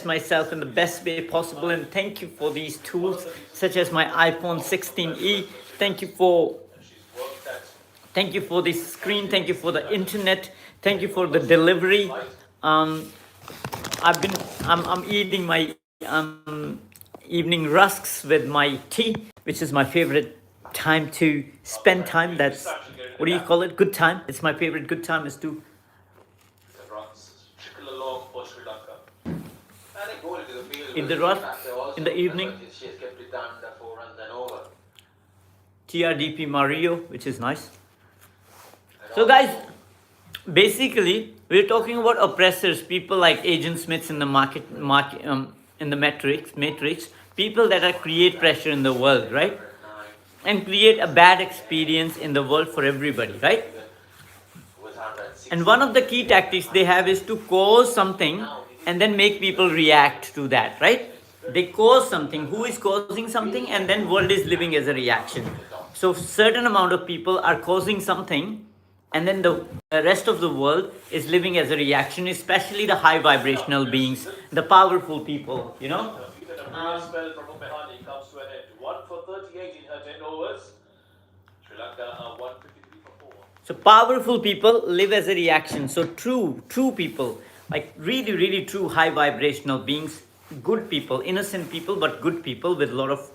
myself in the best way possible, and thank you for these tools such as my iPhone 16e. Thank you for this screen, thank you for the internet, thank you for the delivery. I'm eating my evening rusks with my tea, which is my favorite time to spend time. That's, what do you call it, good time. It's my favorite good time is to in the rust in the evening. TRDP Mario, which is nice. So guys, basically we're talking about oppressors, people like Agent Smiths in the in the matrix, people that are create pressure in the world, right? And create a bad experience in the world for everybody, right? And one of the key tactics they have is to cause something and then make people react to that, right? They cause something, who is causing something, and then world is living as a reaction. So certain amount of people are causing something, and then the rest of the world is living as a reaction, especially the high vibrational beings, the powerful people, you know. So powerful people live as a reaction. So true people, like really true high vibrational beings, good people, innocent people, but good people with a lot of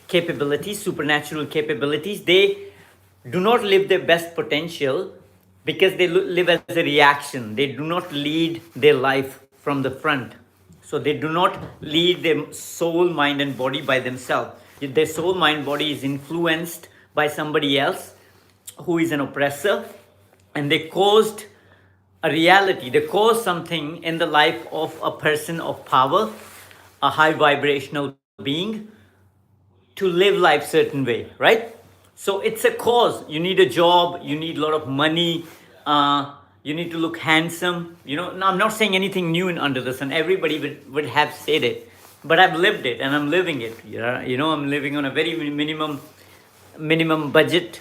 capabilities, supernatural capabilities. They do not live their best potential because they live as a reaction. They do not lead their life from the front. So they do not lead their soul, mind, and body by themselves. Their soul, mind, body is influenced by somebody else who is an oppressor, and they caused a reality. They caused something in the life of a person of power, a high vibrational being, to live life certain way, right? So it's a cause. You need a job, you need a lot of money, you need to look handsome. You know, now I'm not saying anything new and under the sun. Everybody would have said it, but I've lived it and I'm living it. You know, I'm living on a very minimum budget,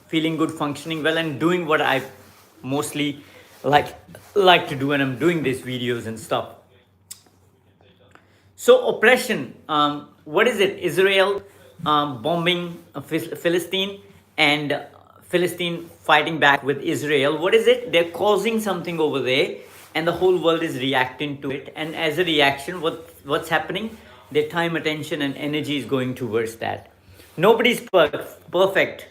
feeling good, functioning well, and doing what I mostly like to do, and I'm doing these videos and stuff. So oppression, what is it? Israel bombing Philistine, and Philistine fighting back with Israel. What is it? They're causing something over there, and the whole world is reacting to it. And as a reaction, what's happening? Their time, attention, and energy is going towards that. Nobody's perfect.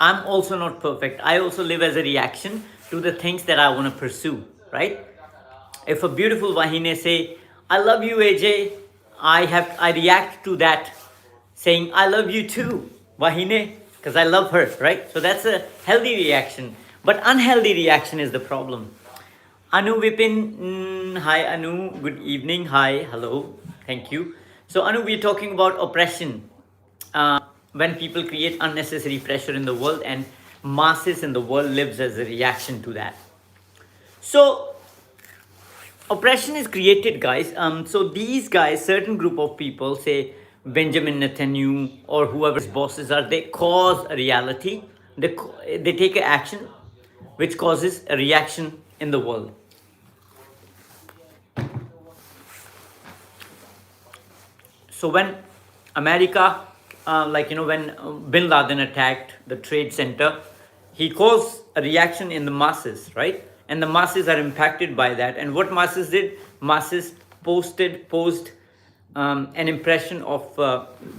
I'm also not perfect. I also live as a reaction to the things that I want to pursue, right? If a beautiful Vahine say, I love you, AJ, I react to that saying, I love you too, Vahine, because I love her, right? So that's a healthy reaction. But unhealthy reaction is the problem. Anu Vipin, hi Anu, good evening, hi, hello, thank you. So Anu, we're talking about oppression. When people create unnecessary pressure in the world, and masses in the world lives as a reaction to that. So oppression is created, guys. So these guys, certain group of people, say Benjamin Netanyahu or whoever's bosses are, they cause a reality. They take an action which causes a reaction in the world. So when America, when Bin Laden attacked the Trade Center, he caused a reaction in the masses, right? And the masses are impacted by that. And what masses did? Masses posed an impression of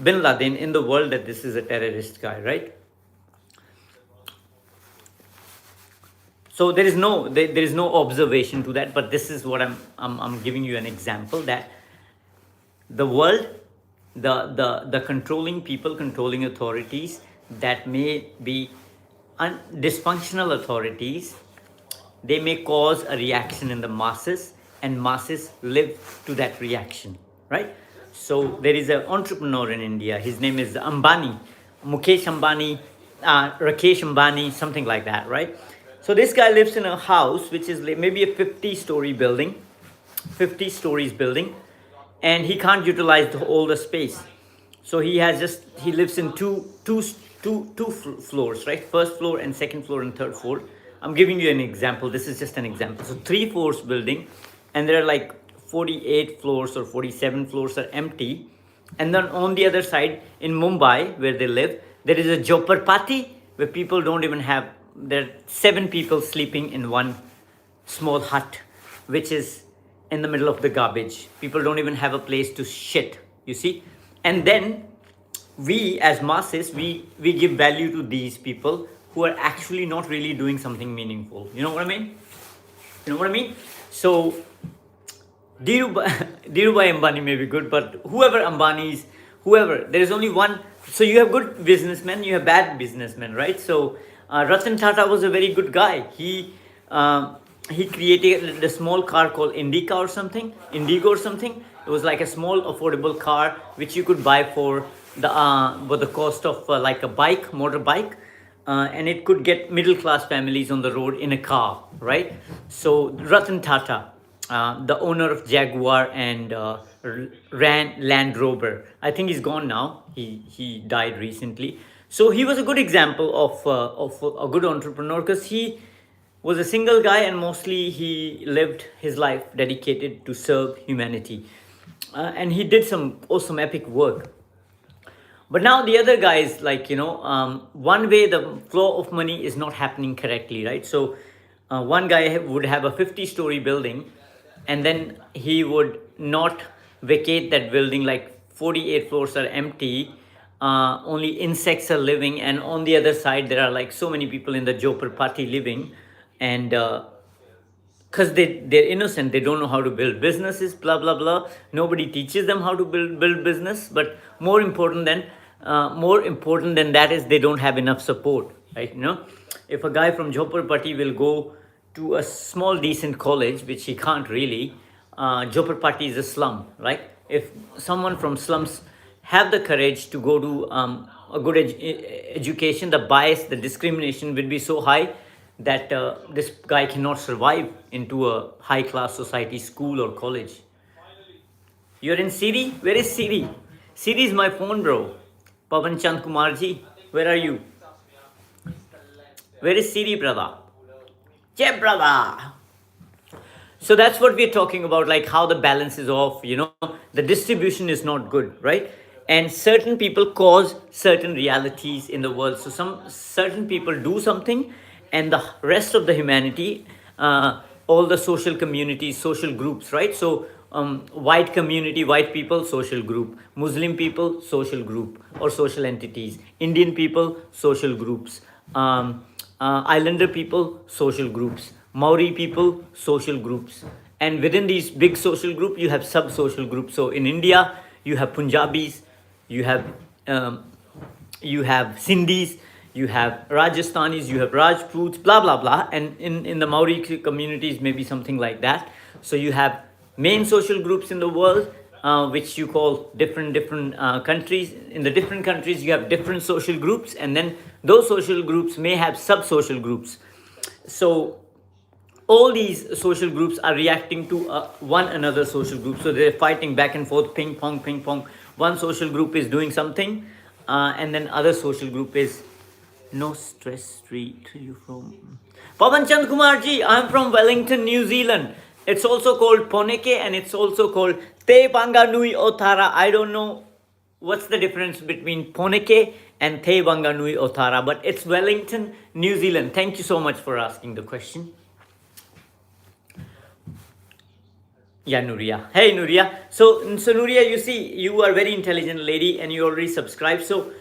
Bin Laden in the world, that this is a terrorist guy, right? So there is no observation to that, but this is what I'm giving you an example, that the world, the controlling people, controlling authorities that may be dysfunctional authorities, they may cause a reaction in the masses, and masses live to that reaction, right? So there is an entrepreneur in India, his name is Ambani, Mukesh Ambani, Rakesh Ambani, something like that, right? So this guy lives in a house which is maybe a 50 stories building, and he can't utilize all the space. So he lives in two floors, right? First floor and second floor and third floor. I'm giving you an example. This is just an example. So 3 floors building, and there are like 48 floors or 47 floors are empty. And then on the other side, in Mumbai, where they live, there is a Jhopparpati where people don't even have, there are 7 people sleeping in one small hut, which is in the middle of the garbage. People don't even have a place to shit, you see. And then we as masses, we give value to these people who are actually not really doing something meaningful. You know what I mean? You know what I mean? So Dhirubhai Ambani may be good, but whoever Ambani's, whoever, there is only one. So you have good businessmen, you have bad businessmen, right? So Ratan Tata was a very good guy. He created a small car called Indigo or something. It was like a small affordable car which you could buy for the cost of like a motorbike. And it could get middle class families on the road in a car, right? So Ratan Tata, the owner of Jaguar and Land Rover, I think he's gone now. He died recently. So he was a good example of a good entrepreneur, because he was a single guy and mostly he lived his life dedicated to serve humanity. And he did some awesome epic work. But now the other guys, like, one way the flow of money is not happening correctly, right? So one guy would have a 50-story building, and then he would not vacate that building, like 48 floors are empty, only insects are living, and on the other side there are like so many people in the Jhopparpati living, and because they're innocent, they don't know how to build businesses, blah blah blah. Nobody teaches them how to build business. But more important than that is they don't have enough support, right? If a guy from Jhopparpati will go to a small decent college, which he can't really, Jhopparpati is a slum, right? If someone from slums have the courage to go to a good education, the bias, the discrimination will be so high that this guy cannot survive into a high class society school or college. You're in Siri? Where is Siri? Siri is my phone, bro. Pavan Chand Kumar ji, where are you? Where is Siri, brother? Yeah, brother. So that's what we're talking about, like how the balance is off, the distribution is not good, right? And certain people cause certain realities in the world. So certain people do something, and the rest of the humanity, all the social communities, social groups, right? So white community, white people, social group. Muslim people, social group or social entities. Indian people, social groups. Islander people, social groups. Maori people, social groups. And within these big social groups, you have sub-social groups. So in India, you have Punjabis, you have Sindhis, you have Rajasthanis, you have Rajputs, blah blah blah. And in the Maori communities, maybe something like that. So you have main social groups in the world, which you call different countries. In the different countries, you have different social groups, and then those social groups may have sub-social groups. So all these social groups are reacting to one another social group. So they're fighting back and forth, ping pong, ping pong. One social group is doing something, and then other social group is no stress street. You from Pavan Chand Kumar ji? I'm from Wellington, New Zealand. It's also called Poneke, and it's also called Te Banga Nui Otara. I don't know what's the difference between Poneke and Te Banga Nui Otara, but it's Wellington, New Zealand. Thank you so much for asking the question. Yeah, Nuria. Hey, Nuria. So Nuria, you see, you are a very intelligent lady and you already subscribed. So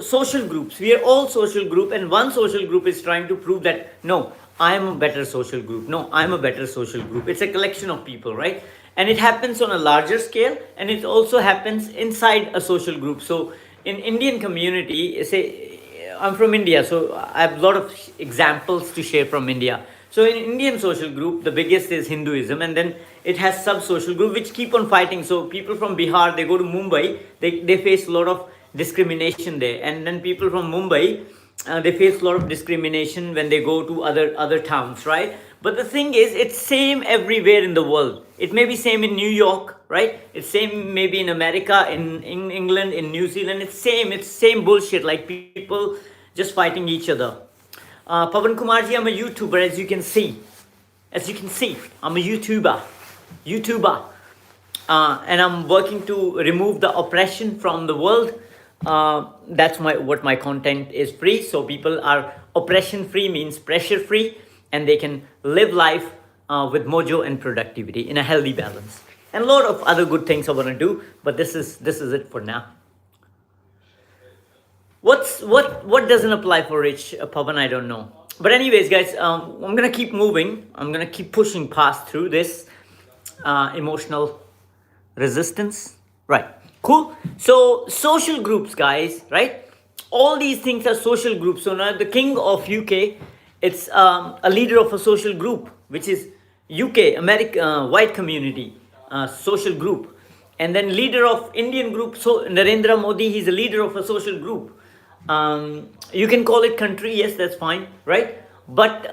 social groups, we are all social group, and one social group is trying to prove that, no, I'm a better social group. No, I'm a better social group. It's a collection of people, right? And it happens on a larger scale, and it also happens inside a social group. So in Indian community, say, I'm from India, so I have a lot of examples to share from India. So in Indian social group, the biggest is Hinduism, and then it has sub-social group which keep on fighting. So people from Bihar, they go to Mumbai, they face a lot of discrimination there. And then people from Mumbai, they face a lot of discrimination when they go to other towns, right? But the thing is, it's same everywhere in the world. It may be same in New York, right? It's same maybe in America, in England, in New Zealand. It's same bullshit, like people just fighting each other. Pavan Kumarji, I'm a YouTuber, as you can see. I'm a YouTuber. YouTuber, and I'm working to remove the oppression from the world. That's what my content is free. So people are oppression free means pressure free, and they can live life with mojo and productivity in a healthy balance. And a lot of other good things I want to do, but this is it for now. What doesn't apply for Rich Pavan? I don't know. But anyways, guys, I'm gonna keep moving. I'm gonna keep pushing past through this emotional resistance. Right. Cool. So social groups, guys. Right. All these things are social groups. So now the king of UK, it's a leader of a social group, which is UK America white community social group, and then leader of Indian group. So Narendra Modi, he's a leader of a social group. You can call it country, yes, that's fine, right? But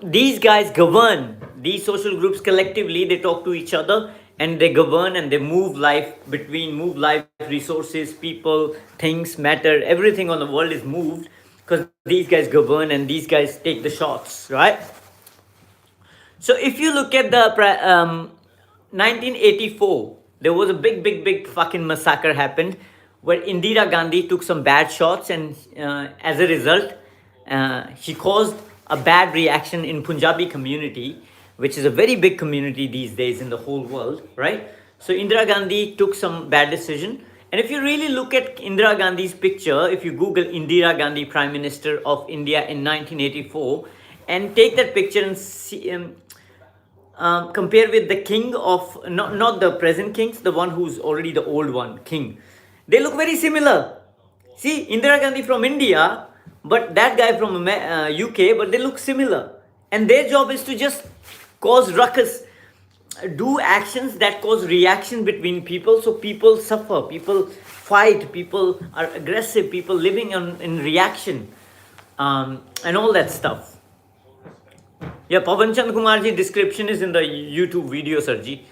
these guys govern these social groups collectively. They talk to each other and they govern and they move life resources, people, things, matter, everything on the world is moved because these guys govern and these guys take the shots, right? So if you look at the 1984, there was a big fucking massacre happened where Indira Gandhi took some bad shots, and as a result, she caused a bad reaction in Punjabi community, which is a very big community these days in the whole world, right? So Indira Gandhi took some bad decision. And if you really look at Indira Gandhi's picture, if you Google Indira Gandhi, Prime Minister of India in 1984, and take that picture and see, compare with the king of, not the present kings, the one who's already the old one, king. They look very similar. See, Indira Gandhi from India, but that guy from UK, but they look similar. And their job is to just cause ruckus, do actions that cause reaction between people. So people suffer, people fight, people are aggressive, people living in reaction, and all that stuff. Yeah, Pavan Chand Kumarji description is in the YouTube video, Sarji.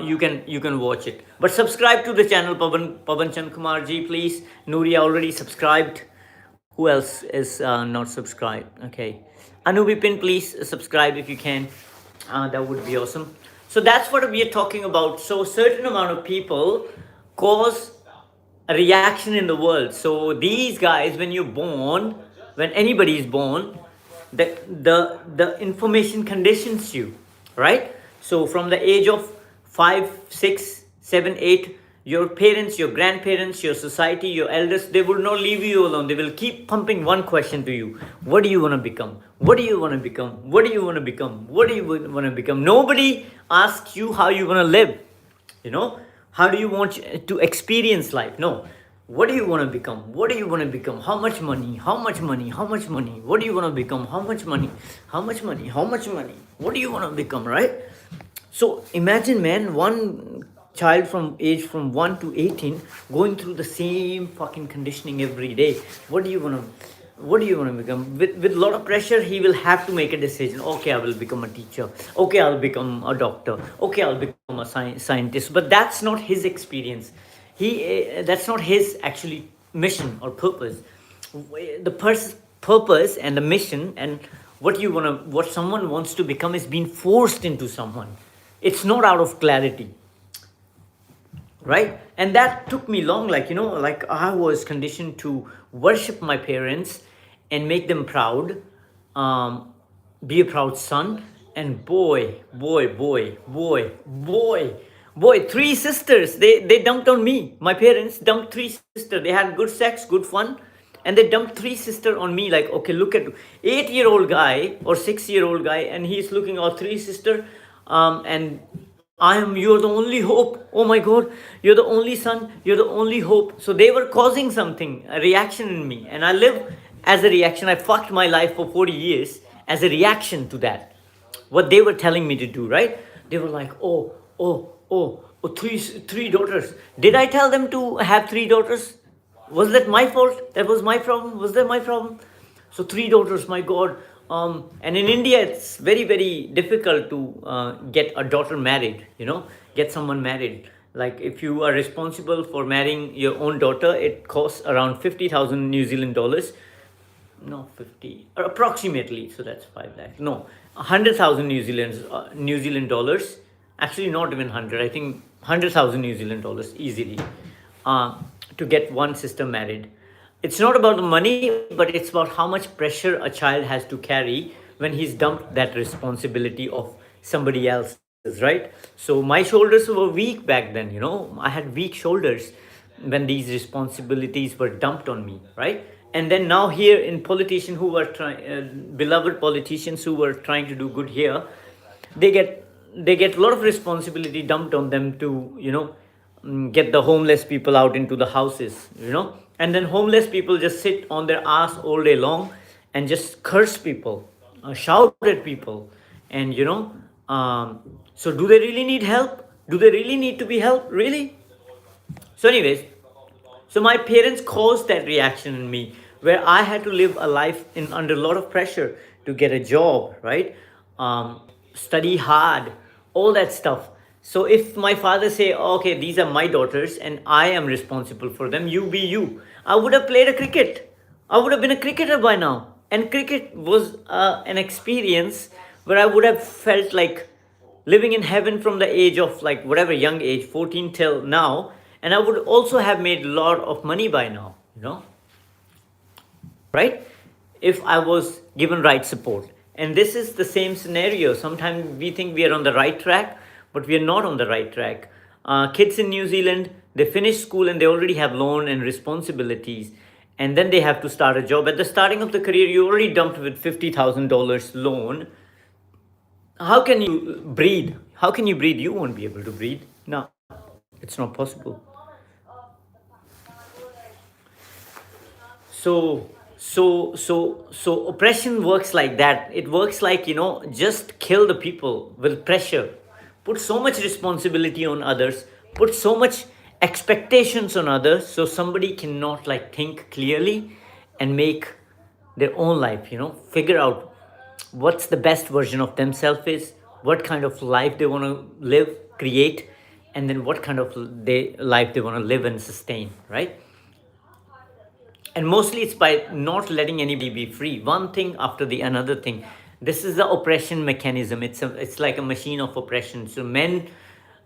You can watch it. But subscribe to the channel, Pavan Chand Kumarji, please. Nuria already subscribed. Who else is not subscribed? Okay. Anubipin, please subscribe if you can. That would be awesome. So that's what we are talking about. So a certain amount of people cause a reaction in the world. So these guys, when you're born, when anybody is born, the information conditions you, right? So from the age of 5, 6, 7, 8, your parents, your grandparents, your society, your elders, they will not leave you alone. They will keep pumping one question to you. What do you want to become? What do you want to become? What do you want to become? What do you want to become? Nobody asks you how you want to live. You know, how do you want to experience life? No. What do you want to become? What do you want to become? How much money? How much money? How much money? What do you want to become? How much money? How much money? How much money? What do you want to become, right? So imagine, man, one child from 1 to 18 going through the same fucking conditioning every day. What do you want to become? With a lot of pressure, he will have to make a decision. Okay, I will become a teacher. Okay, I'll become a doctor. Okay, I'll become a scientist. But that's not his experience. That's not his actually mission or purpose. The purpose and the mission and what someone wants to become is being forced into someone. It's not out of clarity, right? And that took me long. Like I was conditioned to worship my parents and make them proud, be a proud son. And boy, 3 sisters, they dumped on me. My parents dumped 3 sisters. They had good sex, good fun, and they dumped 3 sisters on me. Like, okay, look at 8-year-old guy or 6-year-old guy, and he's looking at 3 sisters, and you're the only hope. Oh my God, you're the only son, you're the only hope. So they were causing something, a reaction in me, and I live as a reaction. I fucked my life for 40 years as a reaction to that. What they were telling me to do, right? They were like, three daughters. Did I tell them to have 3 daughters? Was that my fault? That was my problem? Was that my problem? So 3 daughters, my God. And in India, it's very, very difficult to get a daughter married, get someone married. Like if you are responsible for marrying your own daughter, it costs around 50,000 New Zealand dollars. No, 50, or approximately. So that's 5 lakhs. No, 100,000 New Zealand dollars Actually, not even 100. I think 100,000 New Zealand dollars easily, uh, to get one sister married. It's not about the money, but it's about how much pressure a child has to carry when he's dumped that responsibility of somebody else's, right? So my shoulders were weak back then, I had weak shoulders when these responsibilities were dumped on me, right? And then now here in politicians who were trying, beloved politicians who were trying to do good here, they get a lot of responsibility dumped on them to, get the homeless people out into the houses, and then homeless people just sit on their ass all day long and just curse people, shout at people, and so do they really need help? Do they really need to be helped, really? So anyways, so my parents caused that reaction in me, where I had to live a life in under a lot of pressure to get a job, right? Study hard, all that stuff. So if my father say, okay, these are my daughters and I am responsible for them, you be you, I would have played a cricket. I would have been a cricketer by now. And cricket was an experience where I would have felt like living in heaven from the age of like whatever young age, 14 till now. And I would also have made a lot of money by now, right? If I was given right support. And this is the same scenario. Sometimes we think we are on the right track, but we are not on the right track. Kids in New Zealand, they finish school and they already have loan and responsibilities. And then they have to start a job. At the starting of the career, you already dumped with $50,000 loan. How can you breathe? How can you breathe? You won't be able to breathe. No, it's not possible. So oppression works like that. It works like, just kill the people with pressure, put so much responsibility on others, put so much expectations on others, so somebody cannot like think clearly and make their own life, figure out what's the best version of themselves is, what kind of life they want to live, create, and then what kind of life they want to live and sustain, right? And mostly it's by not letting anybody be free, one thing after the another thing. This is the oppression mechanism. It's like a machine of oppression. So men,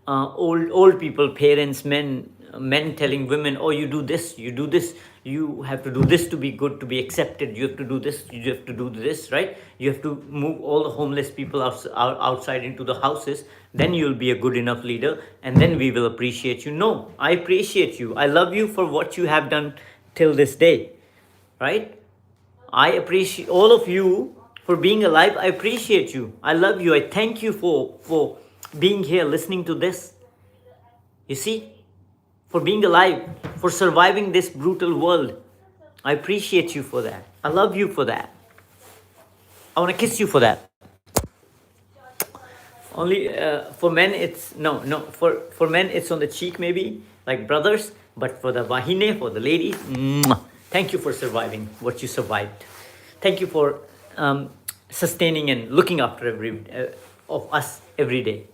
old people, parents, men telling women, oh, you do this, you do this, you have to do this to be good, to be accepted, you have to do this, you have to do this, right? You have to move all the homeless people outside into the houses, then you'll be a good enough leader, and then we will appreciate you. No, I appreciate you, I love you for what you have done till this day, right? I appreciate all of you for being alive. I appreciate you, I love you, I thank you for being here listening to this. You see, for being alive, for surviving this brutal world. I appreciate you for that. I love you for that. I want to kiss you for that. Only for men, it's no. For men, it's on the cheek, maybe like brothers. But for the vahine, for the ladies, mwah, thank you for surviving what you survived. Thank you for sustaining and looking after every of us every day.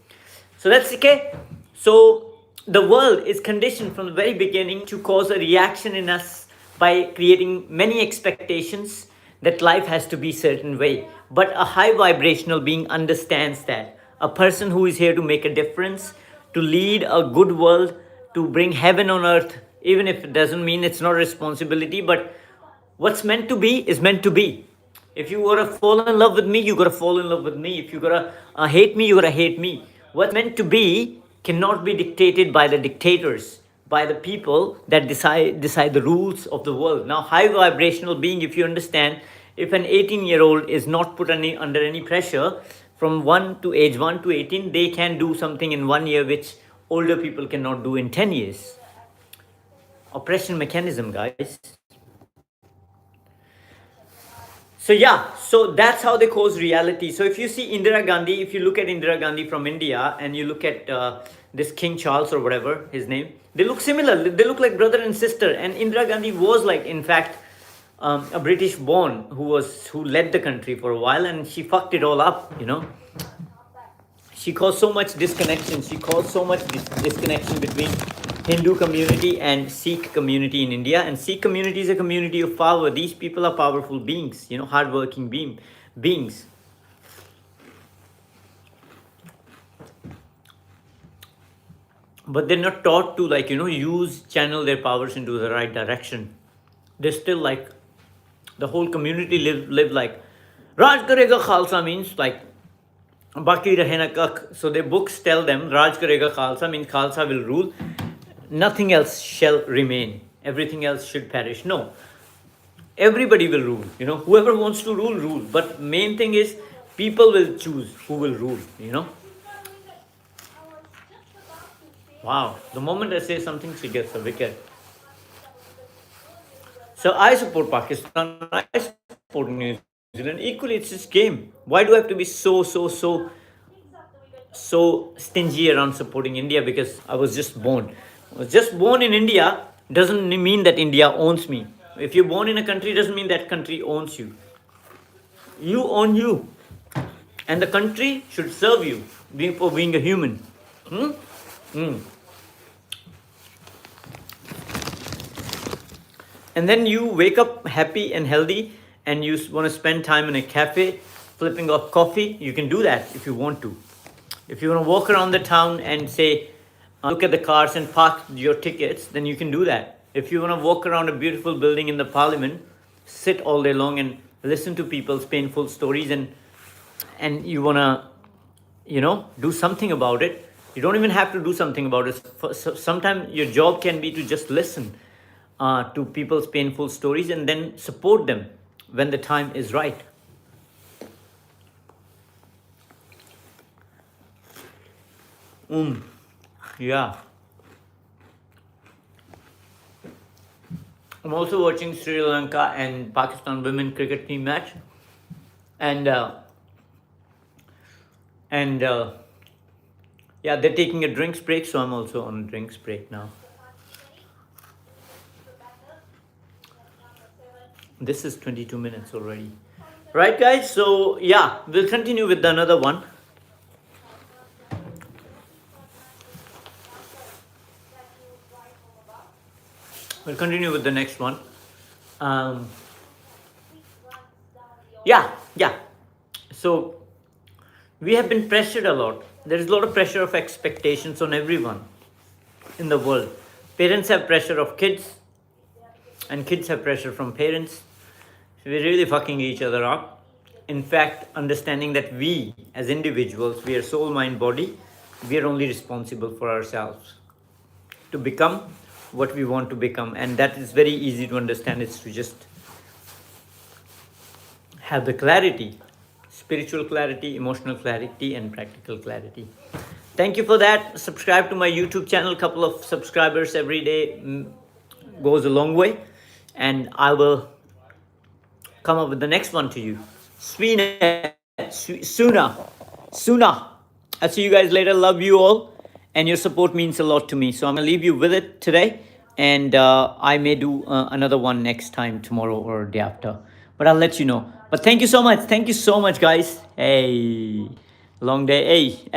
So that's okay. So the world is conditioned from the very beginning to cause a reaction in us by creating many expectations that life has to be a certain way. But a high vibrational being understands that. A person who is here to make a difference, to lead a good world, to bring heaven on earth, even if it doesn't mean it's not a responsibility, but what's meant to be is meant to be. If you gotta fall in love with me, you gotta fall in love with me. If you gotta hate me, you gotta hate me. What's meant to be cannot be dictated by the dictators, by the people that decide the rules of the world. Now, high vibrational being, if you understand, if an 18-year-old is not put under any pressure from age 1 to 18, they can do something in 1 year which older people cannot do in 10 years. Oppression mechanism, guys. So yeah, so that's how they cause reality. So if you see Indira Gandhi, if you look at Indira Gandhi from India and you look at this King Charles or whatever his name, they look similar. They look like brother and sister. And Indira Gandhi was like, in fact, a British born who led the country for a while, and she fucked it all up, She caused so much disconnection. She caused so much disconnection between Hindu community and Sikh community in India. And Sikh community is a community of power. These people are powerful beings, hardworking beings. but they're not taught to, like, use, channel their powers into the right direction. They're still like, the whole community live like, Raj Karega Khalsa means like, Baki Rahena Kak. So their books tell them Raj Karega Khalsa means Khalsa will rule, nothing else shall remain, everything else should perish. No, everybody will rule. Whoever wants to rule. But main thing is, people will choose who will rule. Wow, the moment I say something, she gets a wicket. So I support Pakistan, I support New Zealand. Equally, it's this game. Why do I have to be so stingy around supporting India because I was just born? I was just born in India doesn't mean that India owns me. If you're born in a country, doesn't mean that country owns you. You own you, and the country should serve you for being a human. Hmm? Hmm. And then you wake up happy and healthy, and you want to spend time in a cafe flipping off coffee. You can do that if you want to. If you want to walk around the town and say, look at the cars and park your tickets, then you can do that. If you want to walk around a beautiful building in the parliament, sit all day long and listen to people's painful stories, and you want to do something about it, you don't even have to do something about it. Sometimes your job can be to just listen to people's painful stories and then support them when the time is right. Yeah. I'm also watching Sri Lanka and Pakistan women cricket team match, and yeah, they're taking a drinks break, so I'm also on a drinks break now. This is 22 minutes already. Right, guys? So yeah, we'll continue with another one. We'll continue with the next one. Yeah. So we have been pressured a lot. There is a lot of pressure of expectations on everyone in the world. Parents have pressure of kids, and kids have pressure from parents. So we're really fucking each other up. In fact, understanding that we as individuals, we are soul, mind, body, we are only responsible for ourselves to become what we want to become, and that is very easy to understand. It's to just have the clarity, spiritual clarity, emotional clarity, and practical clarity. Thank you for that. Subscribe to my YouTube channel. Couple of subscribers every day goes a long way, and I will come up with the next one to you sooner. I'll see you guys later. Love you all, and your support means a lot to me. So I'm gonna leave you with it today, and I may do another one next time, tomorrow or day after. But I'll let you know. But thank you so much. Thank you so much, guys. Hey, long day. Hey.